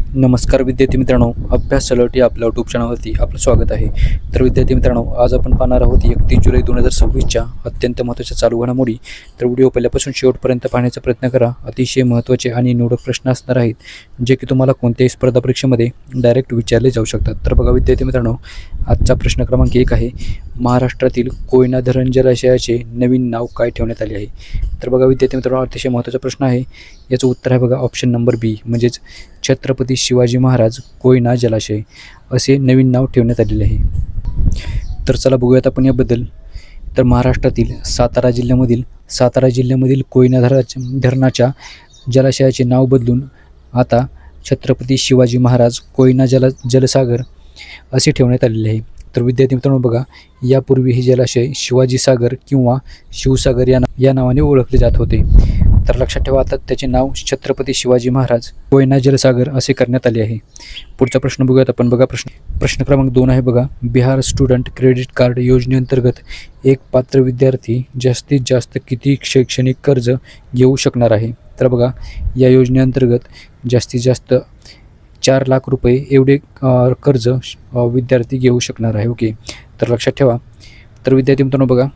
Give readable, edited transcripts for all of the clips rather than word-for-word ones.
नमस्कार विद्यार्थी मित्रांनो, अभ्यास अलर्ट या आपल्या यूट्यूब चॅनलवरती आपलं स्वागत आहे. तर विद्यार्थी मित्रांनो, आज आपण पाहणार आहोत 31 जुलै 2026च्या अत्यंत महत्त्वाच्या चालू घडामोडी. तर व्हिडिओ पहिल्यापासून शेवटपर्यंत पाहण्याचा प्रयत्न करा. अतिशय महत्त्वाचे आणि निवडक प्रश्न असणार आहेत, जे की तुम्हाला कोणत्याही स्पर्धा परीक्षेमध्ये डायरेक्ट विचारले जाऊ शकतात. तर बघा विद्यार्थी मित्रांनो, आजचा प्रश्न क्रमांक 1 आहे, महाराष्ट्रातील कोयना धरण जलाशयाचे नवीन नाव काय ठेवण्यात आले आहे? तर बघा विद्यार्थी मित्रांनो, अतिशय महत्त्वाचा प्रश्न आहे. याचं उत्तर आहे बघा ऑप्शन नंबर बी, म्हणजेच छत्रपती शिवाजी महाराज कोयना जलाशय असे नवीन नाव ठेवण्यात आलेले आहे. तर चला बघूयात आपण याबद्दल. तर महाराष्ट्रातील सातारा जिल्ह्यामधील कोयना धरणाच्या जलाशयाचे नाव बदलून आता छत्रपती शिवाजी महाराज कोयना जलसागर असे ठेवण्यात आलेले आहे. तर विद्यार्थी मित्रांनो बघा, यापूर्वी हे जलाशय शिवाजी सागर किंवा शिवसागर या नावाने ओळखले जात होते. तर लक्षात ठेवा, आता त्याचे नाव छत्रपती शिवाजी महाराज कोयना जलसागर असे करण्यात आले आहे. पुढचा प्रश्न बघूयात आपण. बघा प्रश्न क्रमांक 2 आहे बघा, बिहार स्टुडंट क्रेडिट कार्ड योजनेअंतर्गत एक पात्र विद्यार्थी जास्तीत जास्त किती शैक्षणिक कर्ज घेऊ शकणार आहे? तर बघा, या योजनेअंतर्गत जास्तीत जास्त 4 लाख रुपये एवढे कर्ज विद्यार्थी घेऊ शकणार आहे. ओके, तर लक्षात ठेवा. तर विद्यार्थी मित्रांनो बघा,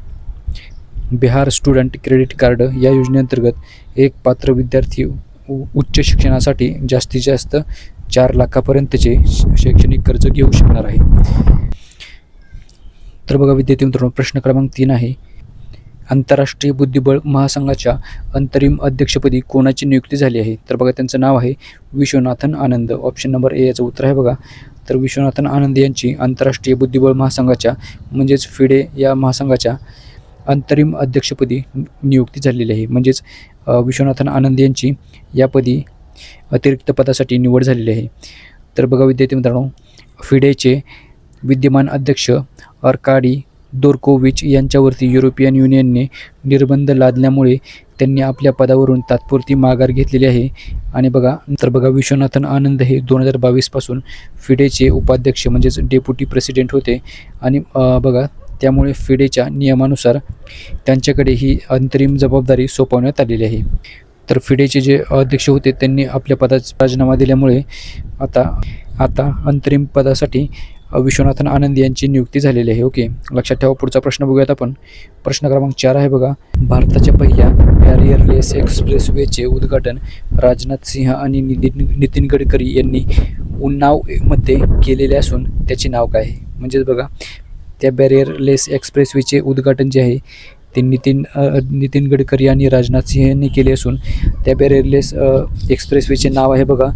बिहार स्टुडंट क्रेडिट कार्ड या योजनेअंतर्गत एक पात्र विद्यार्थी उच्च शिक्षणासाठी जास्तीत जास्त 4 लाखापर्यंतचे शैक्षणिक कर्ज घेऊ शकणार आहे. तर बघा विद्यार्थी मित्रांनो, प्रश्न क्रमांक 3 आहे, आंतरराष्ट्रीय बुद्धिबळ महासंघाच्या अंतरिम अध्यक्षपदी कोणाची नियुक्ती झाली आहे? तर बघा, त्यांचं नाव आहे Viswanathan Anand. Option number A याचं उत्तर आहे बघा. तर विश्वनाथन आनंद यांची आंतरराष्ट्रीय बुद्धिबळ महासंघाच्या म्हणजेच फिडे या महासंघाच्या अंतरिम अध्यक्षपदी नियुक्ती झालेली आहे. म्हणजेच विश्वनाथन आनंद यांची यापदी अतिरिक्त पदासाठी निवड झालेली आहे. तर बघा विद्यार्थी मित्रांनो, फिडेचे विद्यमान अध्यक्ष अर्काडी दोरकोविच यांच्यावरती युरोपियन युनियनने निर्बंध लादल्यामुळे त्यांनी आपल्या पदावरून तात्पुरती माघार घेतलेली आहे. आणि बघा विश्वनाथन आनंद हे 2022 पासून फिडेचे उपाध्यक्ष म्हणजेच डेप्युटी प्रेसिडेंट होते. आणि बघा, त्यामुळे फिडेच्या नियमानुसार त्यांच्याकडे ही अंतरिम जबाबदारी सोपवण्यात आलेली आहे. तर फिडेचे जे अध्यक्ष होते त्यांनी आपल्या पदाचा राजीनामा दिल्यामुळे आता अंतरिम पदासाठी विश्वनाथन आनंद यांची नियुक्ती झालेली आहे. ओके, लक्षात ठेवा. पुढचा प्रश्न बघूयात आपण. प्रश्न क्रमांक 4 आहे बघा, भारताच्या पहिल्या बॅरियरलेस एक्सप्रेसवेचे उद्घाटन राजनाथ सिंह आणि नितीन गडकरी यांनी उन्नावमध्ये केलेले असून त्याचे नाव काय आहे? म्हणजेच बघा, त्या बॅरियरलेस एक्सप्रेसवेचे उद्घाटन जे आहे ते नितीन गडकरी आणि राजनाथ सिंह यांनी केले असून त्या बॅरियरलेस एक्सप्रेसवेचे नाव आहे बघा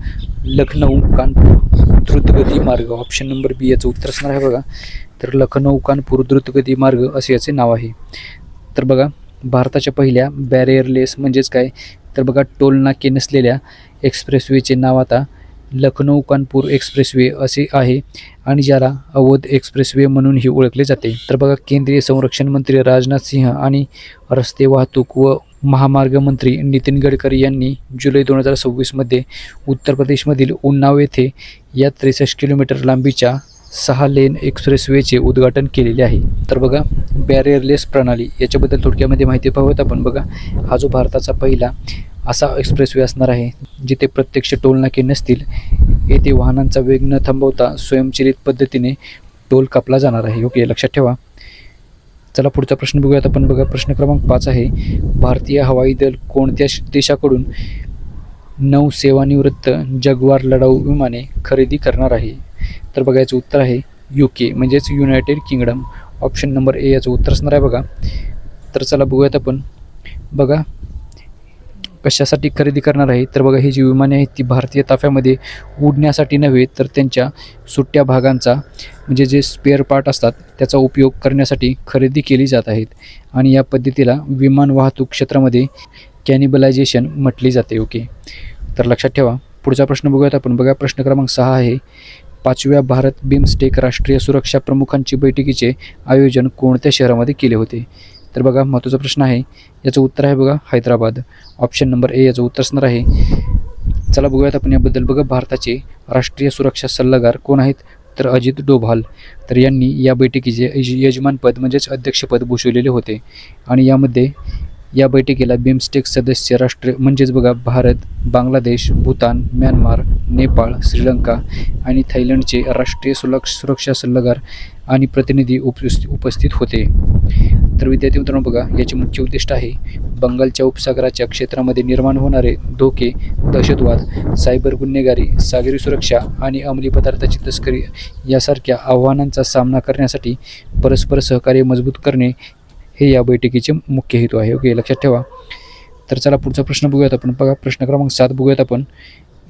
लखनौ कानपूर द्रुतगती मार्ग. ऑप्शन नंबर बी याचं उत्तर असणार आहे बघा. तर लखनौ कानपूर द्रुतगती मार्ग असे याचे नाव आहे. तर बघा, भारताच्या पहिल्या बॅरियरलेस म्हणजेच काय, तर बघा टोल नाके नसलेल्या एक्सप्रेसवेचे नाव आता लखनौ कानपूर एक्सप्रेसवे असे आहे आणि ज्याला अवध एक्सप्रेसवे म्हणूनही ओळखले जाते. तर बघा, केंद्रीय संरक्षण मंत्री राजनाथ सिंह आणि रस्ते वाहतूक व महामार्ग मंत्री नितीन गडकरी यांनी जुलै 2026मध्ये उत्तर प्रदेशमधील उन्नाव येथे या 63 किलोमीटर लांबीच्या 6 लेन एक्सप्रेसवेचे उद्घाटन केलेले आहे. तर बघा, बॅरियरलेस प्रणाली याच्याबद्दल थोडक्यामध्ये माहिती पाहूयात आपण. बघा, हा जो भारताचा पहिला असा एक्सप्रेसवे असणार आहे जिथे प्रत्यक्ष टोल नाके नसतील. येथे वाहनांचा वेग न थांबवता स्वयंचलित पद्धतीने टोल कापला जाणार आहे. ओके, लक्षात ठेवा. चला पुढचा प्रश्न बघूयात आपण. बघा, प्रश्न क्रमांक 5 आहे, भारतीय हवाई दल कोणत्या देशाकडून 9 सेवानिवृत्त जगवार लढाऊ विमाने खरेदी करणार आहे? तर बघा, याचं उत्तर आहे UK म्हणजेच United kingdom. Option number A याचं उत्तर असणार आहे बघा. तर चला बघूयात आपण. बघा, कशासाठी खरेदी करणार आहे? तर बघा, ही जी विमाने आहेत ती भारतीय ताफ्यामध्ये उडण्यासाठी नव्हे तर त्यांच्या सुट्ट्या भागांचा म्हणजे जे स्पेअर पार्ट असतात त्याचा उपयोग करण्यासाठी खरेदी केली जात आहेत. आणि या पद्धतीला विमान वाहतूक क्षेत्रामध्ये कॅनिबलायझेशन म्हटली जाते. ओके, तर लक्षात ठेवा. पुढचा प्रश्न बघूयात आपण. बघा, प्रश्न क्रमांक 6 आहे, 5व्या भारत बिमस्टेक राष्ट्रीय सुरक्षा प्रमुखांची बैठकीचे आयोजन कोणत्या शहरामध्ये केले होते? तर बघा, महत्त्वाचा प्रश्न आहे. याचं उत्तर आहे बघा हैदराबाद. ऑप्शन नंबर ए याचं उत्तर असणार आहे. चला बघूयात आपण याबद्दल. बघा, भारताचे राष्ट्रीय सुरक्षा सल्लागार कोण आहेत? तर अजित डोभाल. तर यांनी या बैठकीचे यजमानपद म्हणजेच अध्यक्षपद भूषवलेले होते. आणि या बैठकीला बिमस्टेक सदस्य राष्ट्र म्हणजेच बघा भारत, बांगलादेश, भूतान, म्यानमार, नेपाळ, श्रीलंका आणि थायलंडचे राष्ट्रीय सुरक्षा सल्लागार आणि प्रतिनिधी उपस्थित होते. तर विद्यार्थी मित्रांनो बघा, याचे मुख्य उद्दिष्ट आहे बंगालच्या उपसागराच्या क्षेत्रामध्ये निर्माण होणारे धोके, दहशतवाद, सायबर गुन्हेगारी, सागरी सुरक्षा आणि अंमली पदार्थाची तस्करी यासारख्या आव्हानांचा सामना करण्यासाठी परस्पर सहकार्य मजबूत करणे हे या बैठकीचे मुख्य हेतू आहे. ओके, लक्षात ठेवा. तर चला पुढचा प्रश्न बघूयात आपण. बघा प्रश्न क्रमांक 7 बघूयात आपण.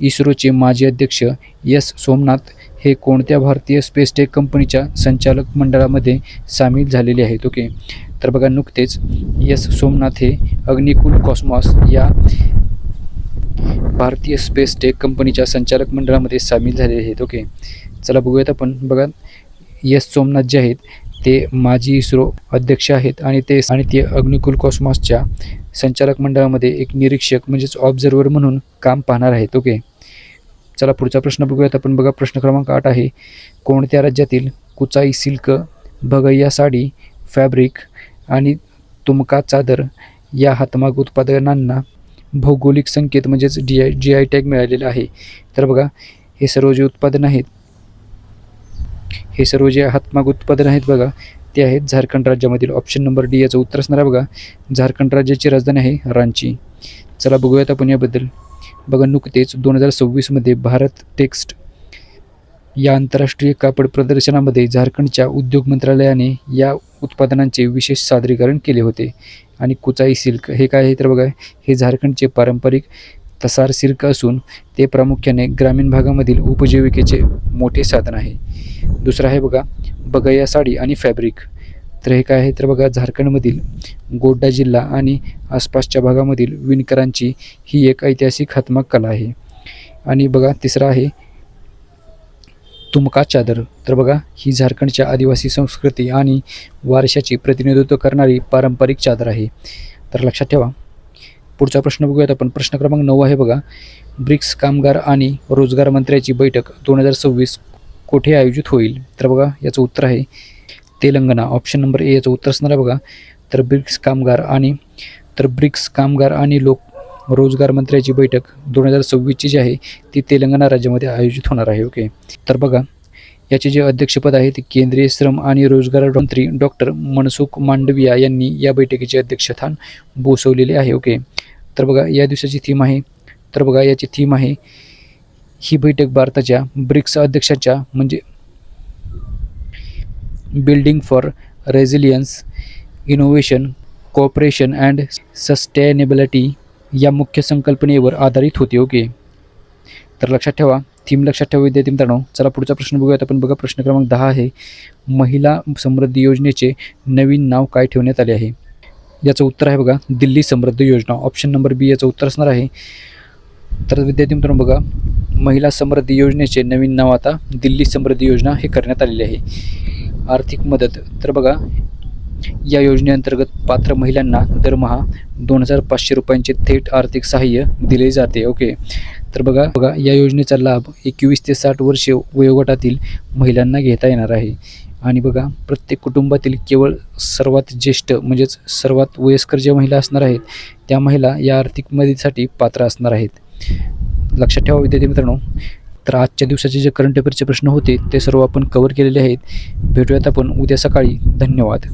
इस्रोचे माजी अध्यक्ष एस सोमनाथ हे कोणत्या भारतीय स्पेस टेक कंपनीच्या संचालक मंडळामध्ये सामील झालेले आहेत? ओके, तर बघा नुकतेच एस सोमनाथ हे अग्निकुल कॉस्मॉस या भारतीय स्पेस टेक कंपनीच्या संचालक मंडळामध्ये सामील झालेले आहेत. ओके, चला बघूयात आपण. बघा एस सोमनाथ जे आहेत ते माजी इस्रो अध्यक्ष आहेत आणि ते अग्निकुल कॉस्मॉसच्या संचालक मंडळामध्ये एक निरीक्षक म्हणजेच ऑब्झर्वर म्हणून काम पाहणार आहेत. ओके, चला पुढचा प्रश्न बघूयात आपण. बघा प्रश्न क्रमांक 8 आहे. कोणत्या राज्यातील कुचाई सिल्क, भगैया साडी, फॅब्रिक आणि तुमका चादर या हातमाग उत्पादनांना भौगोलिक संकेत म्हणजेच GI टॅग मिळालेला आहे? तर बघा हे सर्व जे उत्पादन आहेत, हे सर्व जे हातमाग उत्पादन आहेत बघा ते आहेत झारखंड राज्यामधील. ऑप्शन नंबर डी याचं उत्तर असणार आहे. बघा झारखंड राज्याची राजधानी आहे रांची. चला बघूयात आपण याबद्दल. बघा नुकतेच 2026 भारत टेक्स्ट या आंतरराष्ट्रीय कापड प्रदर्शनामध्ये झारखंडच्या उद्योग मंत्रालयाने या उत्पादनांचे विशेष सादरीकरण केले होते. आणि कुचाई सिल्क हे काय आहे? तर बघा हे झारखंडचे पारंपरिक तसार सिल्क असून ते प्रामुख्याने ग्रामीण भागामधील उपजीविकेचे मोठे साधन आहे. दुसरं आहे बघा बगैया साडी आणि फॅब्रिक. तर हे काय आहे? तर बघा झारखंडमधील गोड्डा जिल्हा आणि आसपासच्या भागामधील विणकरांची ही एक ऐतिहासिक हातमाग कला आहे. आणि बघा तिसरं आहे तुमका चादर. तर बघा ही झारखंडच्या आदिवासी संस्कृती आणि वारशाची प्रतिनिधित्व करणारी पारंपरिक चादर आहे. तर लक्षात ठेवा. पुढचा प्रश्न बघूयात आपण. प्रश्न क्रमांक 9 आहे बघा. ब्रिक्स कामगार आणि रोजगार मंत्र्याची बैठक 2026 कुठे आयोजित होईल? तर बघा याचं उत्तर आहे तेलंगणा. ऑप्शन नंबर ए याचं उत्तर असणार आहे बघा. तर ब्रिक्स कामगार आणि रोजगार मंत्र्याची बैठक 2026 जी आहे ती तेलंगणा राज्यामध्ये आयोजित होणार आहे. ओके, तर बघा याचे जे अध्यक्षपद आहे ते केंद्रीय श्रम आणि रोजगार मंत्री डॉक्टर मनसुख मांडविया यांनी या बैठकीचे अध्यक्षस्थान भूषवलेले आहे. ओके, तर बघा या दिवसाची थीम आहे. तर बघा याची थीम आहे ही बैठक भारताच्या ब्रिक्स अध्यक्षाच्या म्हणजे building for resilience, innovation, cooperation and sustainability या मुख्य संकल्पनेवर आधारित होती. ओके, तर लक्षात ठेवा, थीम लक्षात ठेवा विद्यार्थी मित्रांनो. चला पुढचा प्रश्न बघूयात आपण. बघा प्रश्न क्रमांक 10 आहे. महिला समृद्धी योजनेचे नवीन नाव काय ठेवण्यात आले आहे? याचं उत्तर आहे बघा दिल्ली समृद्धी योजना. ऑप्शन नंबर बी याचं उत्तर असणार आहे. तर विद्यार्थी मित्रांनो बघा महिला समृद्धी योजनेचे नवीन नाव आता दिल्ली समृद्धी योजना हे करण्यात आलेले आहे. आर्थिक मदत. तर बघा या योजनेअंतर्गत पात्र महिलांना दरमहा 2,500 रुपयांचे थेट आर्थिक सहाय्य दिले जाते. ओके, तर बघा या योजनेचा लाभ 21 ते 60 वर्षे वयोगटातील महिलांना घेता येणार आहे. आणि बघा प्रत्येक कुटुंबातील केवळ सर्वात ज्येष्ठ म्हणजेच सर्वात वयस्कर ज्या महिला असणार आहेत त्या महिला या आर्थिक मदतीसाठी पात्र असणार आहेत. लक्षात ठेवा विद्यार्थी मित्रांनो. तर आजच्या दिवसाचे जे करंट अफेअरचे प्रश्न होते ते सर्व आपण कव्हर केलेले आहेत. भेटूयात आपण उद्या सकाळी. धन्यवाद.